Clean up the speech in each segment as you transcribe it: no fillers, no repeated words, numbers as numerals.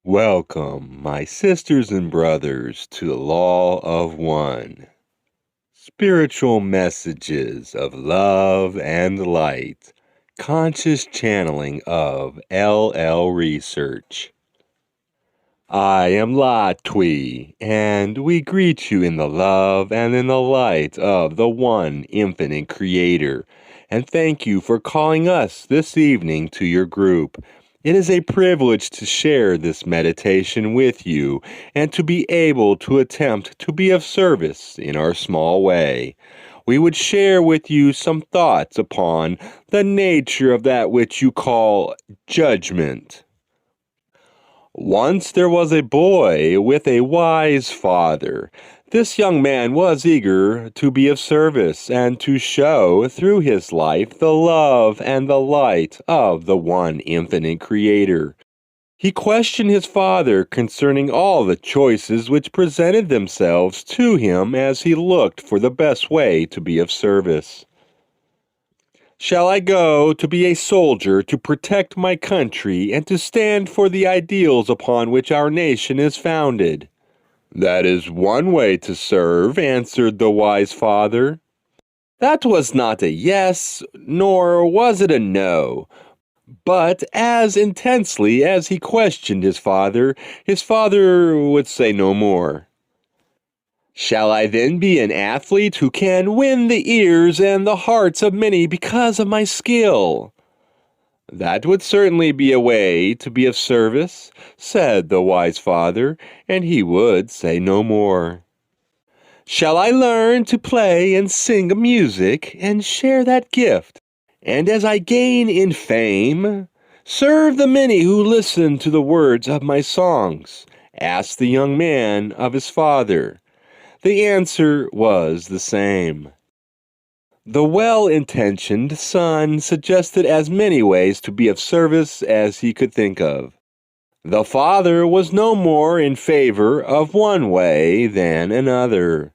Welcome, my sisters and brothers, to the Law of One. Spiritual messages of love and light. Conscious channeling of LL Research. I am Latwii, and we greet you in the love and in the light of the one infinite Creator, and thank you for calling us this evening to your group. It is a privilege to share this meditation with you and to be able to attempt to be of service in our small way. We would share with you some thoughts upon the nature of that which you call judgment. Once there was a boy with a wise father. This young man was eager to be of service and to show through his life the love and the light of the one infinite Creator. He questioned his father concerning all the choices which presented themselves to him as he looked for the best way to be of service. Shall I go to be a soldier to protect my country and to stand for the ideals upon which our nation is founded? That is one way to serve, answered the wise father. That was not a yes, nor was it a no. But as intensely as he questioned his father would say no more. Shall I then be an athlete who can win the ears and the hearts of many because of my skill? That would certainly be a way to be of service, said the wise father, and he would say no more. Shall I learn to play and sing music and share that gift, and as I gain in fame, serve the many who listen to the words of my songs? Asked the young man of his father. The answer was the same. The well-intentioned son suggested as many ways to be of service as he could think of. The father was no more in favor of one way than another.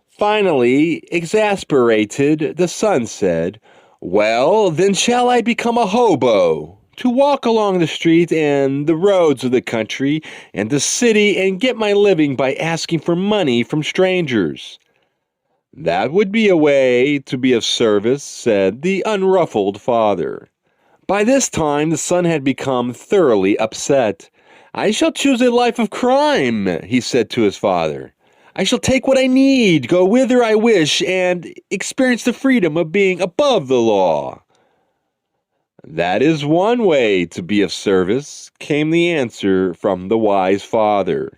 Finally, exasperated, the son said, "Well, then shall I become a hobo? To walk along the street and the roads of the country and the city and get my living by asking for money from strangers." That would be a way to be of service, said the unruffled father. By this time the son had become thoroughly upset. I shall choose a life of crime, he said to his father. I shall take what I need, go whither I wish, and experience the freedom of being above the law. That is one way to be of service, came the answer from the wise father.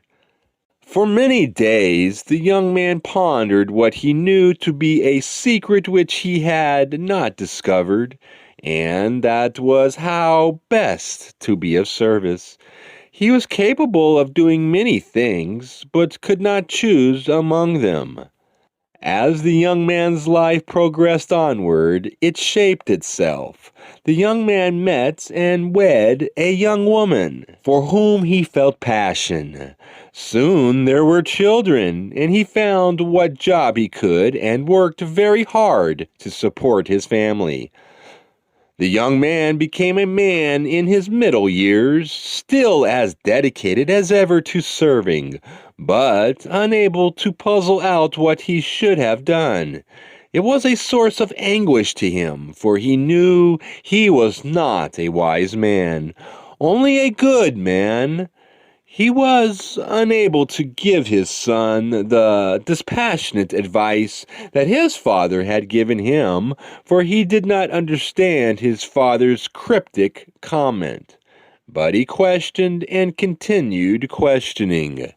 For many days the young man pondered what he knew to be a secret which he had not discovered, and that was how best to be of service. He was capable of doing many things, but could not choose among them. As the young man's life progressed onward, it shaped itself. The young man met and wed a young woman, for whom he felt passion. Soon there were children, and he found what job he could and worked very hard to support his family. The young man became a man in his middle years, still as dedicated as ever to serving, but unable to puzzle out what he should have done. It was a source of anguish to him, for he knew he was not a wise man, only a good man. He was unable to give his son the dispassionate advice that his father had given him, for he did not understand his father's cryptic comment. But he questioned and continued questioning.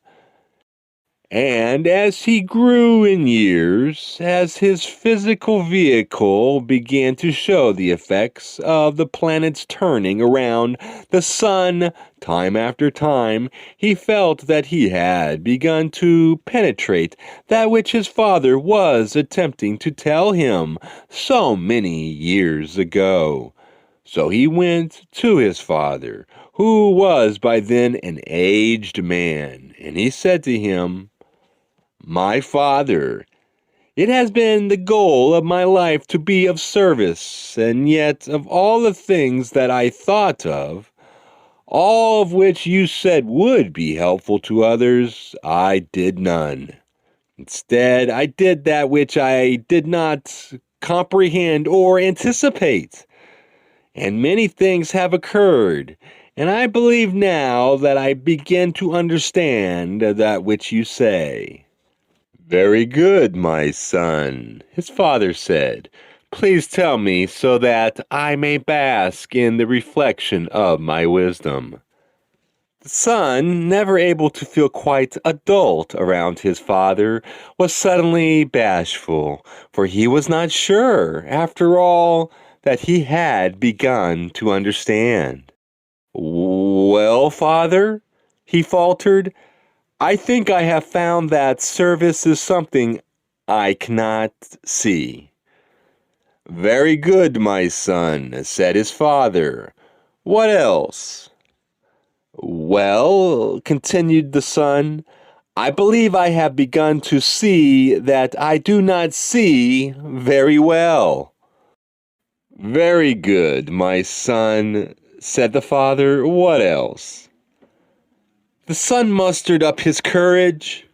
And as he grew in years, as his physical vehicle began to show the effects of the planets turning around the sun time after time, he felt that he had begun to penetrate that which his father was attempting to tell him so many years ago. So he went to his father, who was by then an aged man, and he said to him, "My father, it has been the goal of my life to be of service, and yet of all the things that I thought of, All of which you said would be helpful to others, I did none. Instead, I did that which I did not comprehend or anticipate. And many things have occurred, and I believe now that I begin to understand that which you say. Very good, my son, his father said. Please tell me so that I may bask in the reflection of my wisdom. The son, never able to feel quite adult around his father, was suddenly bashful, for he was not sure, after all, that he had begun to understand. Well, father, he faltered, I think I have found that service is something I cannot see. Very good, my son, said his father. What else? Well, continued the son, I believe I have begun to see that I do not see very well. Very good, my son, said the father. What else? The son mustered up his courage.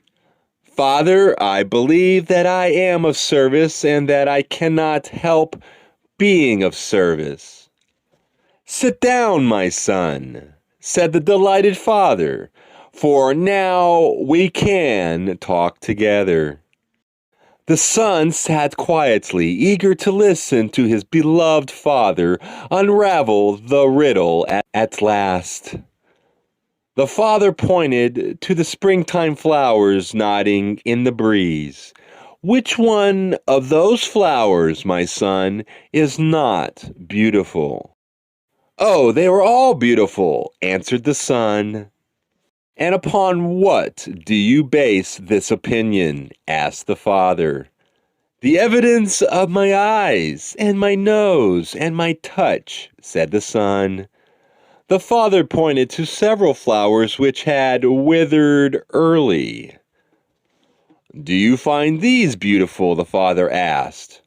Father, I believe that I am of service and that I cannot help being of service. Sit down, my son, said the delighted father, for now we can talk together. The son sat quietly, eager to listen to his beloved father unravel the riddle at last. The father pointed to the springtime flowers nodding in the breeze. Which one of those flowers, my son, is not beautiful? Oh, they were all beautiful, answered the son. And upon what do you base this opinion? Asked the father. The evidence of my eyes, and my nose, and my touch, said the son. The father pointed to several flowers which had withered early. Do you find these beautiful? The father asked.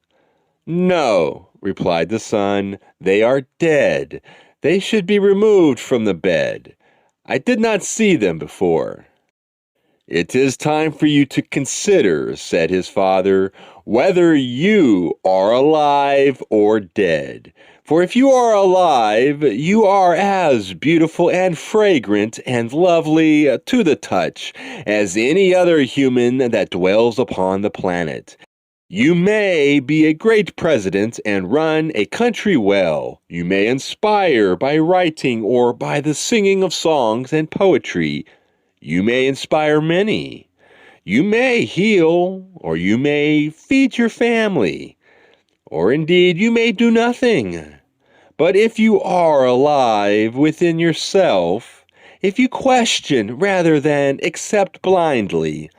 No, replied the son, they are dead. They should be removed from the bed. I did not see them before. It is time for you to consider, said his father, whether you are alive or dead. For if you are alive, you are as beautiful and fragrant and lovely to the touch as any other human that dwells upon the planet. You may be a great president and run a country well. You may inspire by writing or by the singing of songs and poetry. You may inspire many. You may heal, or you may feed your family, or indeed you may do nothing. But if you are alive within yourself, if you question rather than accept blindly,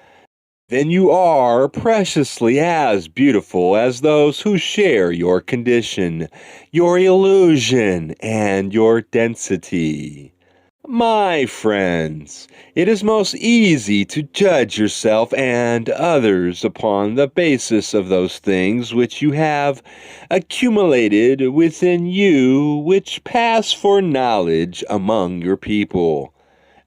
then you are preciously as beautiful as those who share your condition, your illusion, and your density. My friends, it is most easy to judge yourself and others upon the basis of those things which you have accumulated within you which pass for knowledge among your people.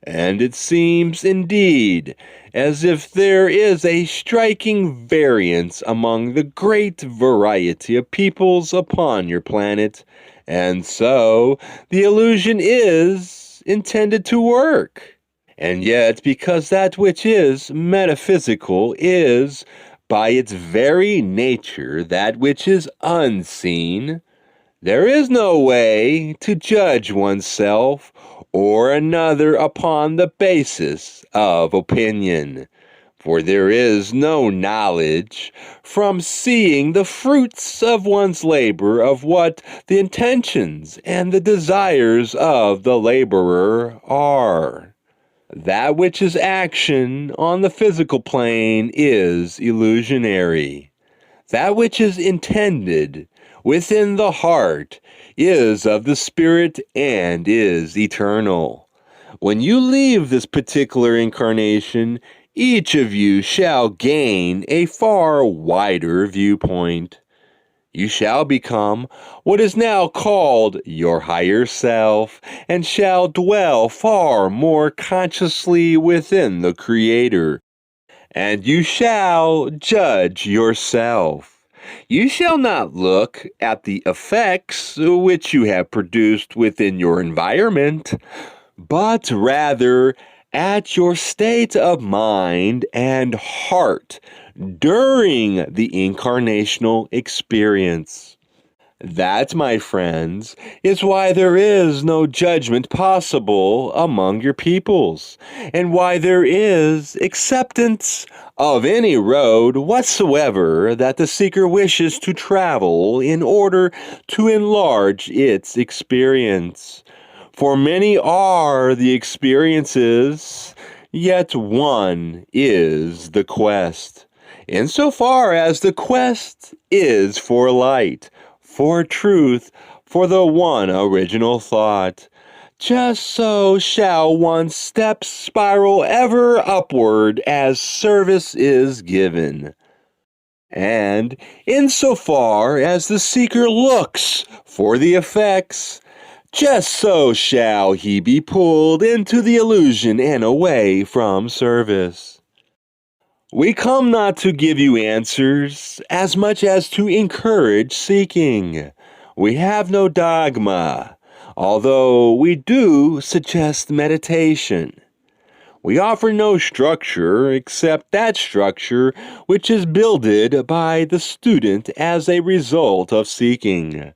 And it seems indeed as if there is a striking variance among the great variety of peoples upon your planet, and so the illusion is intended to work. And yet, because that which is metaphysical is, by its very nature, that which is unseen, there is no way to judge oneself or another upon the basis of opinion. For there is no knowledge from seeing the fruits of one's labor of what the intentions and the desires of the laborer are. That which is action on the physical plane is illusionary. That which is intended within the heart is of the spirit and is eternal. When you leave this particular incarnation, each of you shall gain a far wider viewpoint. You shall become what is now called your higher self, and shall dwell far more consciously within the Creator. And you shall judge yourself. You shall not look at the effects which you have produced within your environment, but rather at your state of mind and heart during the incarnational experience. That, my friends, is why there is no judgment possible among your peoples, and why there is acceptance of any road whatsoever that the seeker wishes to travel in order to enlarge its experience. For many are the experiences, yet one is the quest. Insofar as the quest is for light, for truth, for the one original thought, just so shall one's steps spiral ever upward as service is given. And insofar as the seeker looks for the effects, just so shall he be pulled into the illusion and away from service. We come not to give you answers as much as to encourage seeking. We have no dogma, although we do suggest meditation. We offer no structure except that structure which is builded by the student as a result of seeking.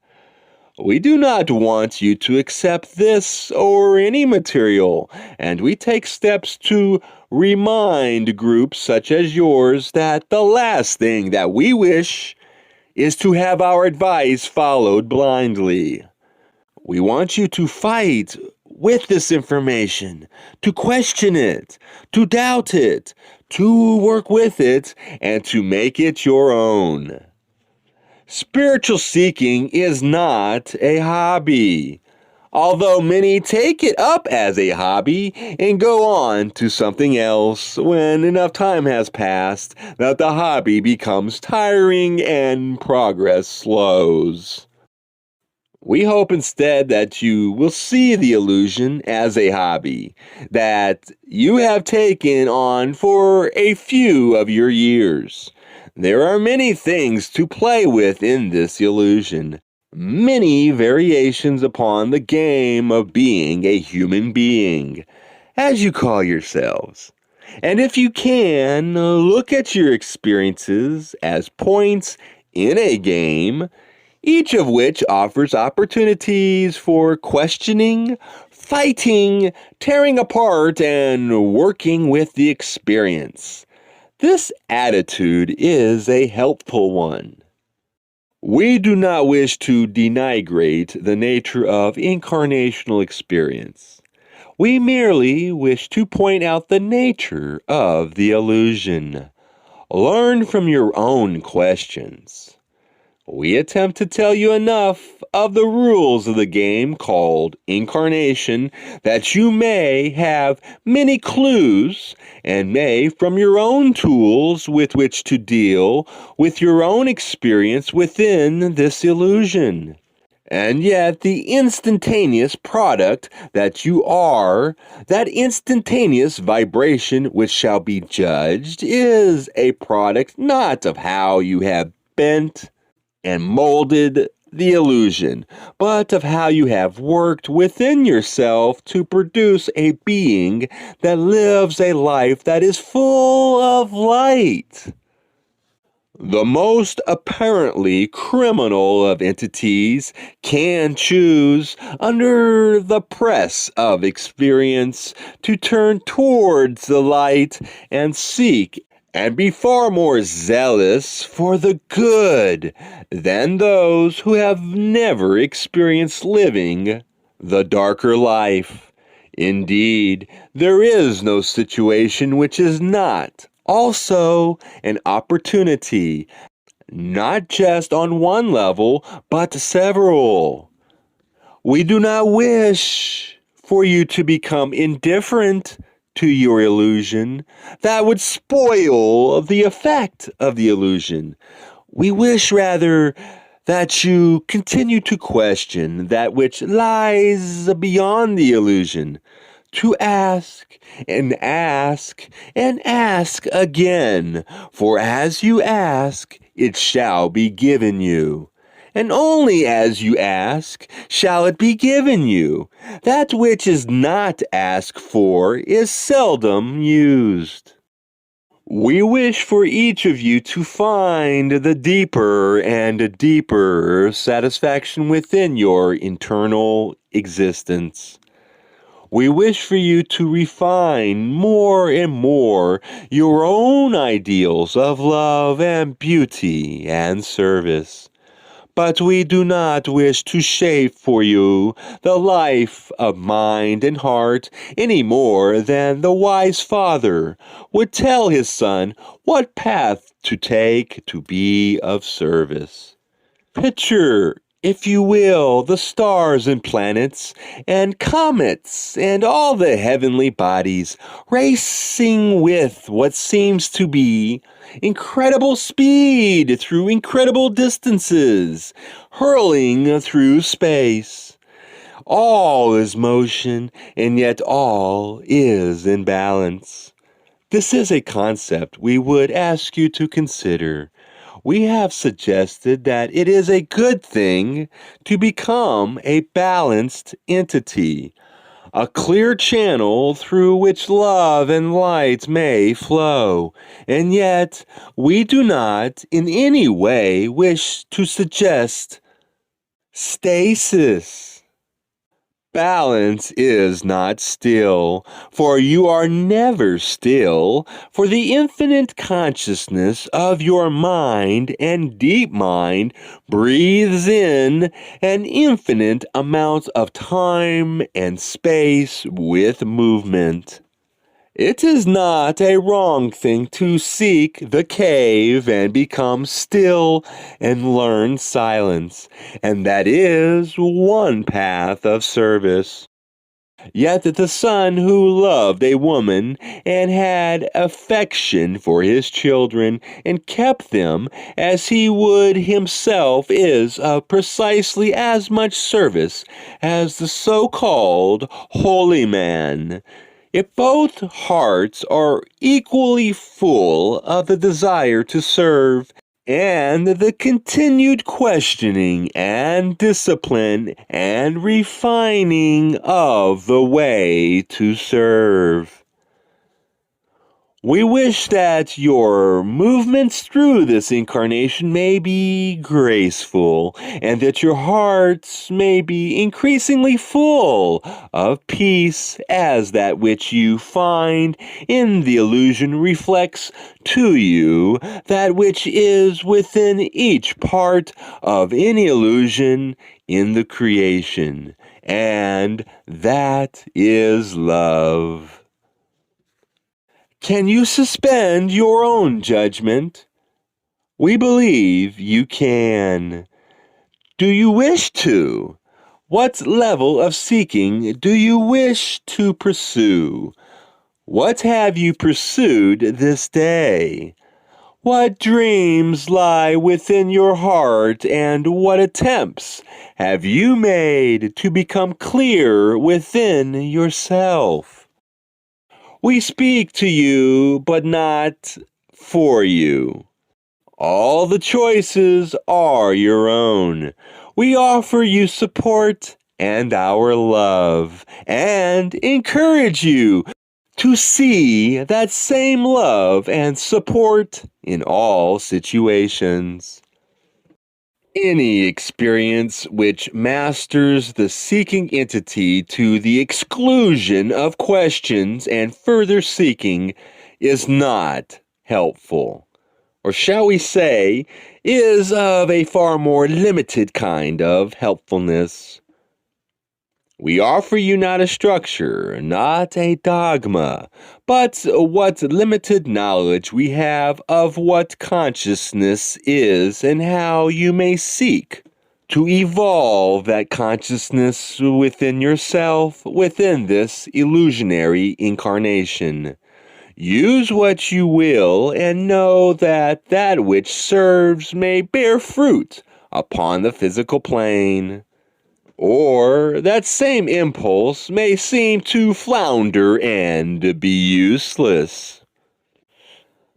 We do not want you to accept this or any material, and we take steps to remind groups such as yours that the last thing that we wish is to have our advice followed blindly. We want you to fight with this information, to question it, to doubt it, to work with it, and to make it your own. Spiritual seeking is not a hobby, although many take it up as a hobby and go on to something else when enough time has passed that the hobby becomes tiring and progress slows. We hope instead that you will see the illusion as a hobby that you have taken on for a few of your years. There are many things to play with in this illusion, many variations upon the game of being a human being, as you call yourselves. And if you can, look at your experiences as points in a game, each of which offers opportunities for questioning, fighting, tearing apart, and working with the experience. This attitude is a helpful one. We do not wish to denigrate the nature of incarnational experience. We merely wish to point out the nature of the illusion. Learn from your own questions. We attempt to tell you enough of the rules of the game called incarnation that you may have many clues and may, from your own tools with which to deal with your own experience within this illusion. And yet the instantaneous product that you are, that instantaneous vibration which shall be judged, is a product not of how you have bent and molded the illusion, but of how you have worked within yourself to produce a being that lives a life that is full of light. The most apparently criminal of entities can choose, under the press of experience, to turn towards the light and seek and be far more zealous for the good than those who have never experienced living the darker life. Indeed, there is no situation which is not also an opportunity, not just on one level, but several. We do not wish for you to become indifferent to your illusion. That would spoil the effect of the illusion. We wish rather that you continue to question that which lies beyond the illusion, to ask and ask and ask again, for as you ask, it shall be given you. And only as you ask shall it be given you. That which is not asked for is seldom used. We wish for each of you to find the deeper and deeper satisfaction within your internal existence. We wish for you to refine more and more your own ideals of love and beauty and service. But we do not wish to shape for you the life of mind and heart any more than the wise father would tell his son what path to take to be of service. Picture, if you will, the stars and planets and comets and all the heavenly bodies racing with what seems to be incredible speed through incredible distances, hurling through space. All is motion, and yet all is in balance. This is a concept we would ask you to consider. We have suggested that it is a good thing to become a balanced entity, a clear channel through which love and light may flow. And yet, we do not in any way wish to suggest stasis. Balance is not still, for you are never still, for the infinite consciousness of your mind and deep mind breathes in an infinite amount of time and space with movement. It is not a wrong thing to seek the cave and become still and learn silence, and that is one path of service. Yet the son who loved a woman and had affection for his children and kept them as he would himself is of precisely as much service as the so-called holy man. If both hearts are equally full of the desire to serve and the continued questioning and discipline and refining of the way to serve. We wish that your movements through this incarnation may be graceful, and that your hearts may be increasingly full of peace as that which you find in the illusion reflects to you that which is within each part of any illusion in the creation, and that is love. Can you suspend your own judgment? We believe you can. Do you wish to? What level of seeking do you wish to pursue? What have you pursued this day? What dreams lie within your heart, and what attempts have you made to become clear within yourself? We speak to you, but not for you. All the choices are your own. We offer you support and our love, and encourage you to see that same love and support in all situations. Any experience which masters the seeking entity to the exclusion of questions and further seeking is not helpful, or shall we say, is of a far more limited kind of helpfulness. We offer you not a structure, not a dogma, but what limited knowledge we have of what consciousness is and how you may seek to evolve that consciousness within yourself within this illusionary incarnation. Use what you will and know that that which serves may bear fruit upon the physical plane. Or that same impulse may seem to flounder and be useless.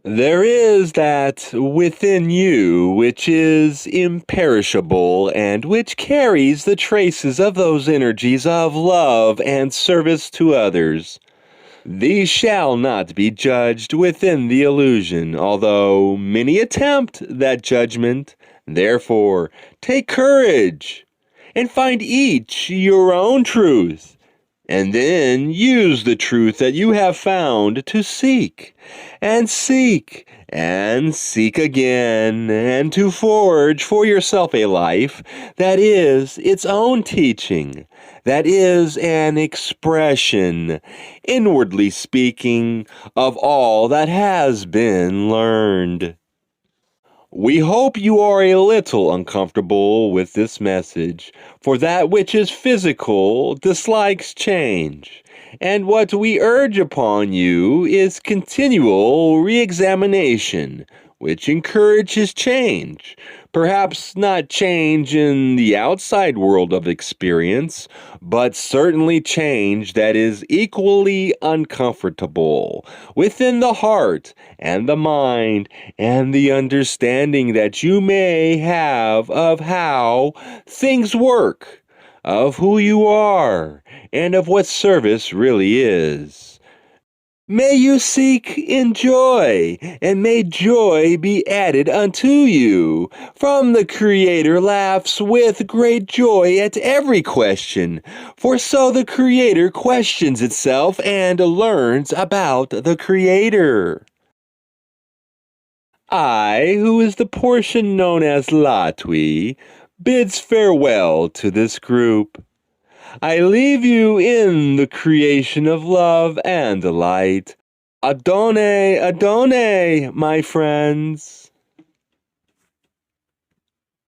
There is that within you which is imperishable and which carries the traces of those energies of love and service to others. These shall not be judged within the illusion, although many attempt that judgment. Therefore, take courage and find each your own truth, and then use the truth that you have found to seek, and seek, and seek again, and to forge for yourself a life that is its own teaching, that is an expression, inwardly speaking, of all that has been learned. We hope you are a little uncomfortable with this message, for that which is physical dislikes change, and what we urge upon you is continual re-examination, which encourages change. Perhaps not change in the outside world of experience, but certainly change that is equally uncomfortable within the heart and the mind and the understanding that you may have of how things work, of who you are, and of what service really is. May you seek in joy, and may joy be added unto you. From the Creator laughs with great joy at every question, for so the Creator questions itself and learns about the Creator. I, who is the portion known as Latwii, bids farewell to this group. I leave you in the creation of love and light. Adone, Adone, my friends.